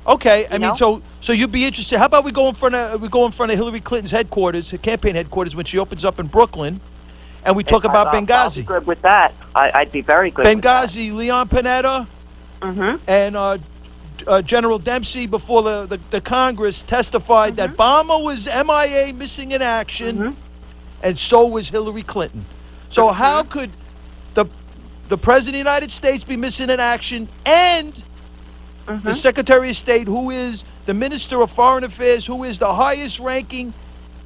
Okay, I mean, so you'd be interested. How about we go in front of Hillary Clinton's headquarters, her campaign headquarters, when she opens up in Brooklyn, and we talk about Benghazi. I'd be good with that. I'd be very good. Benghazi, Leon Panetta, and General Dempsey before the Congress testified that Obama was MIA, missing in action, and so was Hillary Clinton. So how could the President of the United States be missing in action, and the Secretary of State, who is the Minister of Foreign Affairs, who is the highest-ranking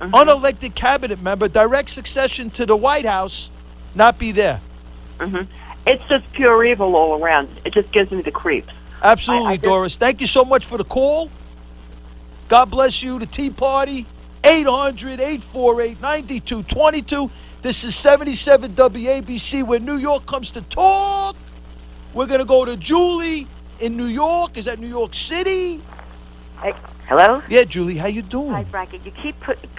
unelected cabinet member, direct succession to the White House, not be there? It's just pure evil all around. It just gives me the creeps. Absolutely, Doris. Thank you so much for the call. God bless you. The Tea Party, 800-848-9222. This is 77 WABC, where New York comes to talk. We're going to go to Julie in New York. Is that New York City? Hey, hello? Yeah, Julie, how you doing? Hi, Frankie. You keep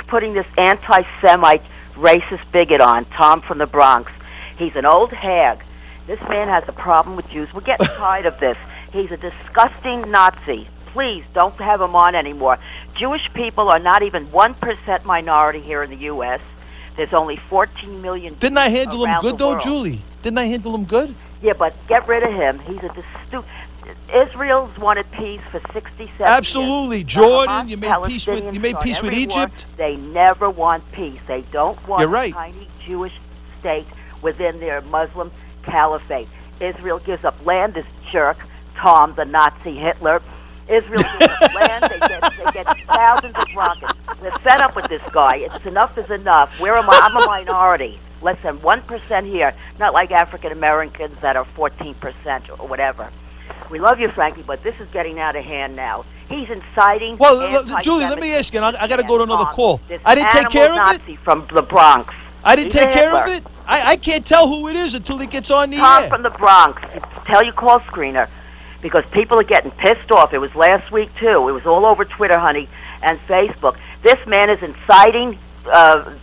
putting this anti-Semite racist bigot on, Tom from the Bronx. He's an old hag. This man has a problem with Jews. We're getting tired of this. He's a disgusting Nazi. Please don't have him on anymore. Jewish people are not even 1% minority here in the U.S. There's only 14 million. Didn't I handle him good, though, world. Julie? Didn't I handle him good? Yeah, but get rid of him. He's a Israel's wanted peace for 67 Absolutely. years. Jordan, you made peace with Egypt. They never want peace. They don't want You're right. a tiny Jewish state within their Muslim caliphate. Israel gives up land. This jerk, Tom, the Nazi Hitler. Israel gives up land. They get thousands of rockets. We're fed up with this guy. It's enough is enough. I'm a minority. Less than 1% here. Not like African Americans that are 14% or whatever. We love you, Frankie, but this is getting out of hand now. He's inciting. Well, Julie, let me ask you, and I got to go to another call. I didn't take care of Nazi from the Bronx. I didn't take care of it? I can't tell who it is until he gets on the Tom air. from the Bronx. Tell your call screener, because people are getting pissed off. It was last week, too. It was all over Twitter, honey, and Facebook. This man is inciting...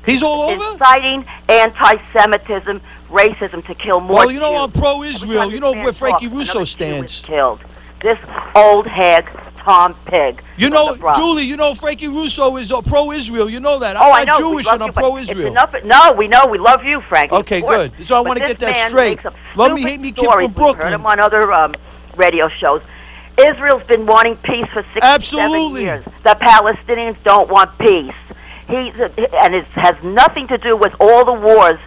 He's all over? Inciting anti-Semitism, racism to kill more Well, you know, I'm pro-Israel. You know where Frankie Russo stands. Killed. This old hag, Tom Pig. You know, Julie, you know Frankie Russo is pro-Israel. You know that. I I'm know. not Jewish and I'm pro-Israel. No, we know. We love you, Frankie. Okay, good. So I want to get that straight. Love me, hate me, kid from Brooklyn. Heard him on other radio shows. Israel's been wanting peace for 67 years. The Palestinians don't want peace. And it has nothing to do with all the wars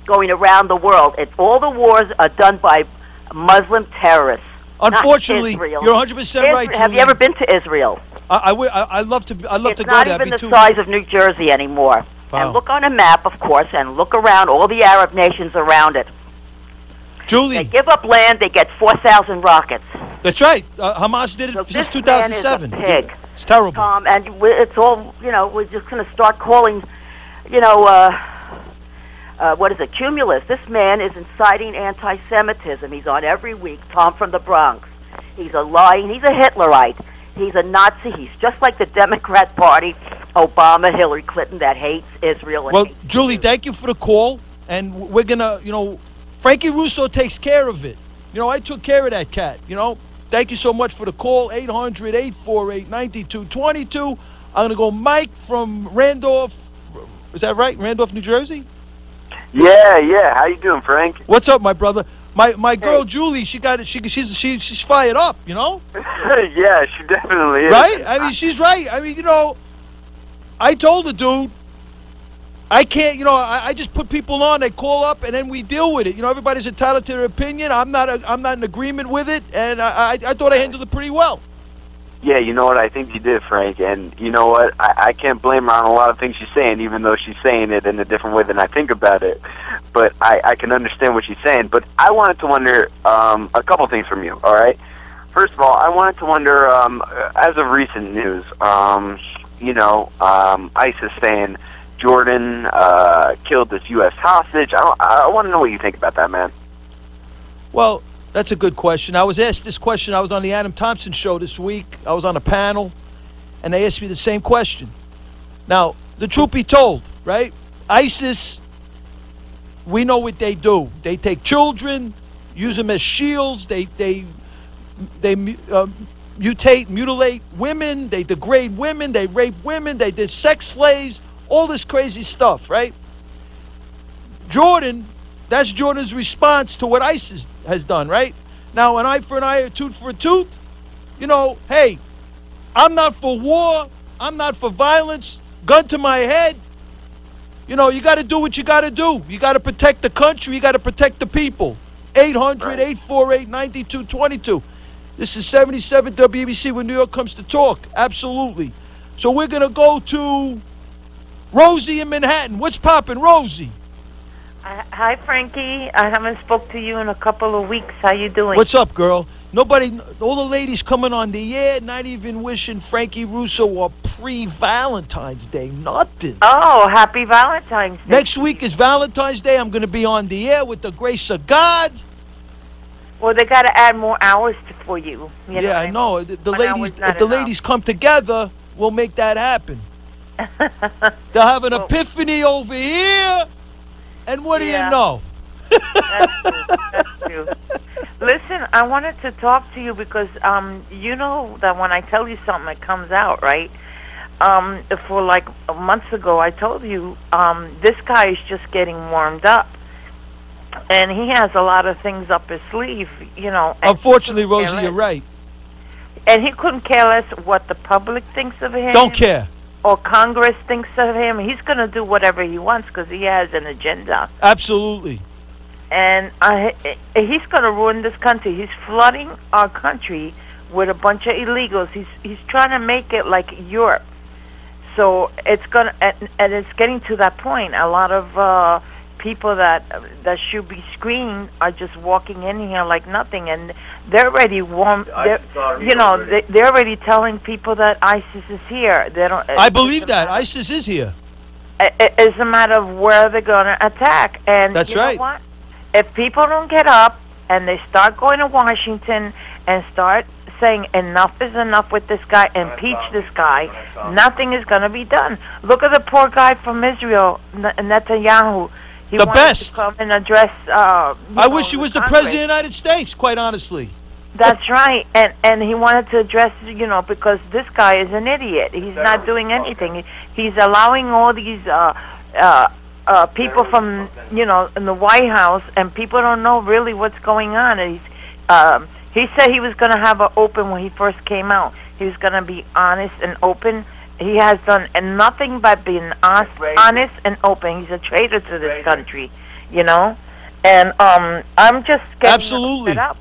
going around the world. All the wars are done by Muslim terrorists. Unfortunately, you're 100% right, Julie. Have you ever been to Israel? I love to go there. It's not even the size of New Jersey anymore. Wow. And look on a map, of course, and look around all the Arab nations around it. Julie. They give up land, they get 4,000 rockets. That's right. Hamas did it since 2007. Man is a pig. It's terrible. Tom, and it's all, we're just going to start calling, what is it, Cumulus. This man is inciting anti-Semitism. He's on every week. Tom from the Bronx. He's a lying, he's a Hitlerite. He's a Nazi. He's just like the Democrat Party, Obama, Hillary Clinton, that hates Israel. And well, Julie, thank you for the call. And we're going to, Frankie Russo takes care of it. I took care of that cat, Thank you so much for the call, 800-848-9222. I'm going to go Mike from Randolph. Is that right? Randolph, New Jersey? Yeah. How you doing, Frank? What's up, my brother? My girl Julie, she's fired up, Yeah, she definitely is. Right? I mean, she's right. I mean, I told the dude, I can't, I just put people on, they call up, and then we deal with it. Everybody's entitled to their opinion. I'm not in agreement with it, and I thought I handled it pretty well. Yeah, you know what? I think you did, Frank. And you know what? I can't blame her on a lot of things she's saying, even though she's saying it in a different way than I think about it. But I can understand what she's saying. But I wanted to wonder a couple things from you, all right? First of all, I wanted to wonder, as of recent news, ISIS saying Jordan killed this U.S. hostage. I want to know what you think about that, man. Well, that's a good question. I was asked this question. I was on the Adam Thompson show this week. I was on a panel, and they asked me the same question. Now, the truth be told, right? ISIS, we know what they do. They take children, use them as shields. They mutilate women. They degrade women. They rape women. They did sex slaves. All this crazy stuff, right? Jordan, that's Jordan's response to what ISIS has done, right? Now, an eye for an eye, a tooth for a tooth. Hey, I'm not for war. I'm not for violence. Gun to my head. You got to do what you got to do. You got to protect the country. You got to protect the people. 800-848-9222. This is 77 WABC when New York comes to talk. Absolutely. So we're going to go to Rosie in Manhattan. What's poppin', Rosie? Hi, Frankie. I haven't spoke to you in a couple of weeks. How you doing? What's up, girl? All the ladies coming on the air, not even wishing Frankie Russo a pre-Valentine's Day. Nothing. Oh, happy Valentine's Day. Next week is Valentine's Day. I'm going to be on the air with the grace of God. Well, they got to add more hours for you. Yeah, I know. If the ladies come together, we'll make that happen. They'll have an epiphany over here, and what do you know? That's true. Listen, I wanted to talk to you because you know that when I tell you something, it comes out, right? For like months ago, I told you this guy is just getting warmed up. And he has a lot of things up his sleeve, Unfortunately, Rosie, you're right. And he couldn't care less what the public thinks of him. Don't care. Or Congress thinks of him. He's going to do whatever he wants because he has an agenda. Absolutely. And he's going to ruin this country. He's flooding our country with a bunch of illegals. He's trying to make it like Europe. So it's going to, and it's getting to that point. A lot of people that should be screened are just walking in here like nothing, and they're already warm. They're already telling people that ISIS is here. They don't. I believe that ISIS is here. It's a matter of where they're going to attack, and that's right. Know what? If people don't get up and they start going to Washington and start saying enough is enough with this guy, impeach this guy, nothing is going to be done. Look at the poor guy from Israel, Netanyahu. He the wanted best. To come and address. I wish he was the president of the United States. Quite honestly. That's right, and he wanted to address, because this guy is an idiot. He's not doing anything. He's allowing all these people from in the White House, and people don't know really what's going on. And he said he was going to have an open when he first came out. He was going to be honest and open. He has done nothing but being honest and open. He's a traitor to this country, And I'm just getting fed up.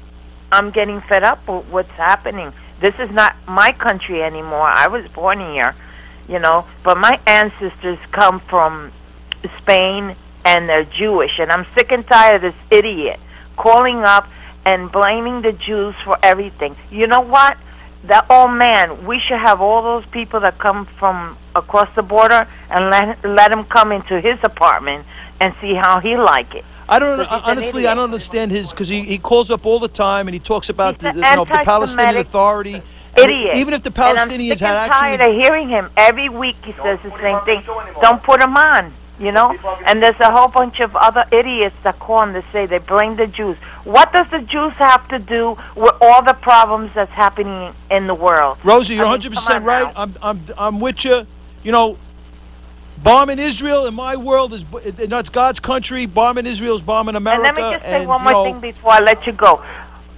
I'm getting fed up with what's happening. This is not my country anymore. I was born here, but my ancestors come from Spain and they're Jewish. And I'm sick and tired of this idiot calling up and blaming the Jews for everything. You know what? We should have all those people that come from across the border and let him come into his apartment and see how he like it. I don't honestly. I don't understand his because he calls up all the time and he talks about the Palestinian Authority. Idiot. Even if the Palestinians had actually. I'm tired of hearing him every week. He says the same thing. Don't put him on. And there's a whole bunch of other idiots that call him to say they blame the Jews. What does the Jews have to do with all the problems that's happening in the world? Rosie, you're 100% right. I'm with you. Bombing Israel in my world it's God's country. Bombing Israel is bombing America. And let me just say one more thing before I let you go.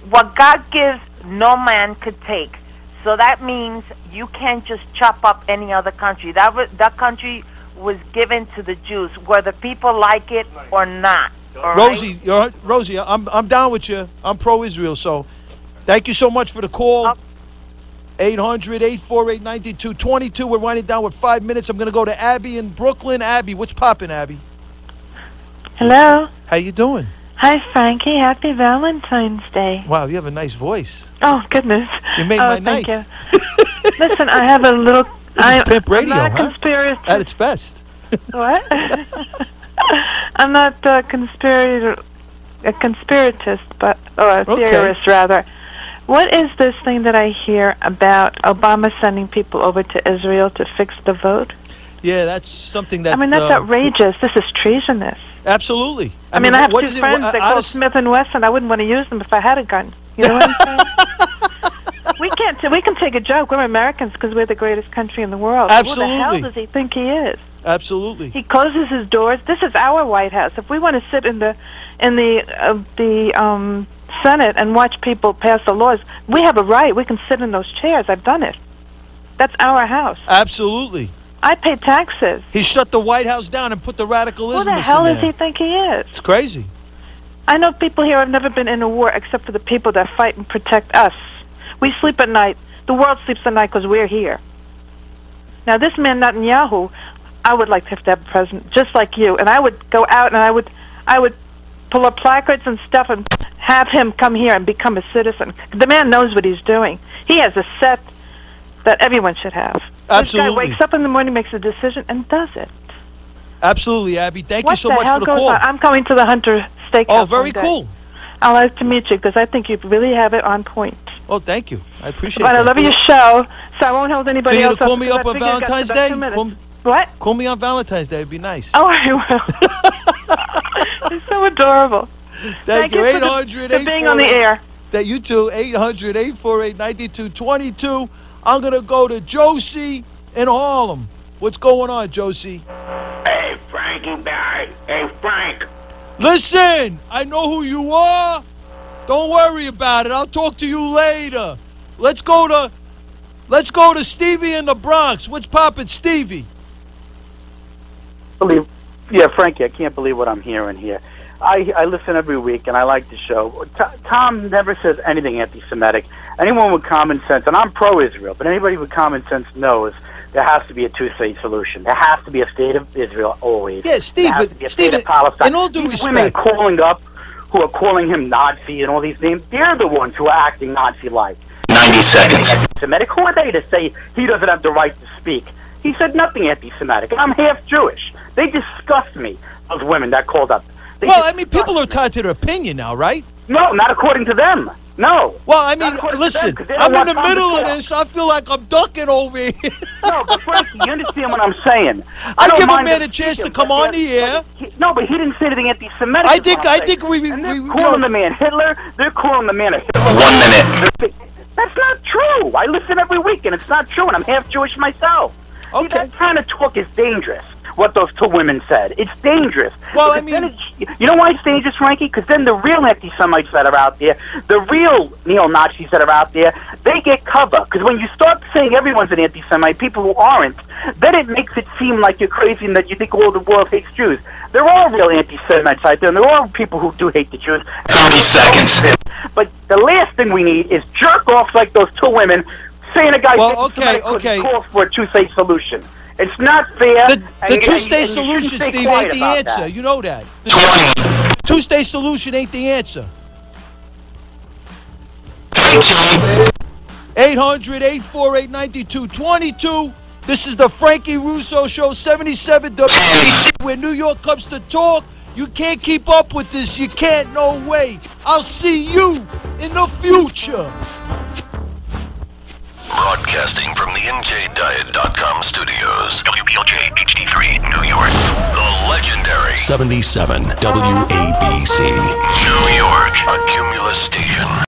What God gives, no man could take. So that means you can't just chop up any other country. That country was given to the Jews, whether people like it or not. Rosie, Rosie, I'm down with you. I'm pro-Israel, so thank you so much for the call. 800-848-9222. We're winding down with 5 minutes. I'm going to go to Abby in Brooklyn. Abby, what's poppin', Abby? Hello. How you doing? Hi, Frankie. Happy Valentine's Day. Wow, you have a nice voice. Oh, goodness. You made my night. Thank you. Listen, I have a little This is Pimp Radio, I'm not huh? conspiracy. At its best. What? I'm not a conspiratist, but or a theorist rather. What is this thing that I hear about Obama sending people over to Israel to fix the vote? Yeah, that's something that... I mean, that's outrageous. This is treasonous. Absolutely. I mean, I have two friends that call Smith & Wesson. I wouldn't want to use them if I had a gun. You know what I'm saying? We can take a joke. We're Americans because we're the greatest country in the world. Absolutely. Who the hell does he think he is? Absolutely. He closes his doors. This is our White House. If we want to sit in the Senate and watch people pass the laws, we have a right. We can sit in those chairs. I've done it. That's our house. Absolutely. I pay taxes. He shut the White House down and put the radicalism in there. Who the hell does he think he is? It's crazy. I know people here have never been in a war except for the people that fight and protect us. We sleep at night. The world sleeps at night because we're here. Now, this man Netanyahu, I would like to have a president just like you, and I would go out and I would pull up placards and stuff and have him come here and become a citizen. The man knows what he's doing. He has a set that everyone should have. Absolutely. This guy wakes up in the morning, makes a decision, and does it. Absolutely, Abby. Thank you so much for the goes call. on? I'm coming to the Hunter Steakhouse. Oh, very one day. cool. I'd like to meet you because I think you really have it on point. Oh, thank you. I appreciate But that. I love your show, so I won't hold anybody So you're else going to call up me because up I on figured I've got Valentine's about Day? 2 minutes. What? Call me on Valentine's Day. It'd be nice. Oh, I will. It's so adorable. Thank you. for 800 for being on the air. That you too. 800-848-9222. I'm going to go to Josie in Harlem. What's going on, Josie? Hey, Frankie Barry. Hey, Frank. Listen, I know who you are. Don't worry about it. I'll talk to you later. Let's go to Stevie in the Bronx. What's poppin', Stevie? Yeah, Frankie, I can't believe what I'm hearing here. I listen every week, and I like the show. Tom never says anything anti-Semitic. Anyone with common sense, and I'm pro-Israel, but anybody with common sense knows there has to be a two-state solution. There has to be a state of Israel always. Yeah, Steve, Stephen, in all due respect, women calling up who are calling him Nazi and all these names, they're the ones who are acting Nazi-like. 90 seconds. Anti-Semitic. Who are they to say he doesn't have the right to speak? He said nothing anti-Semitic. I'm half Jewish. They disgust me, those women that called up. Well, I mean, people are tied to their opinion now, right? No, not according to them. No. Well, I mean, listen, I'm in the middle of this. I feel like I'm ducking over here. No, but Frankie, you understand what I'm saying. I give a man a chance to come on the air. No, but he didn't say anything anti-Semitic. I think we calling the man Hitler. They're calling the man a Hitler. 1 minute. That's not true. I listen every week, and it's not true, and I'm half Jewish myself. Okay. See, that kind of talk is dangerous. What those two women said. It's dangerous. Well, I mean... You know why it's dangerous, Frankie? Because then the real anti-Semites that are out there, the real neo-Nazis that are out there, they get cover. Because when you start saying everyone's an anti-Semite, people who aren't, then it makes it seem like you're crazy and that you think all the world hates Jews. There are real anti-Semites out there, and there are people who do hate the Jews. 30 seconds. But the last thing we need is jerk-offs like those two women saying a guy calls for a two-state solution. It's not fair. The two-state solution, Steve, ain't the answer. You know that. The two-state solution ain't the answer. 800-848-9222. This is the Frankie Russo Show, 77 WABC, where New York comes to talk. You can't keep up with this. You can't, no way. I'll see you in the future. Broadcasting from the NJDiet.com studios. WPLJ HD3, New York. The legendary 77 WABC. New York, a Cumulus station.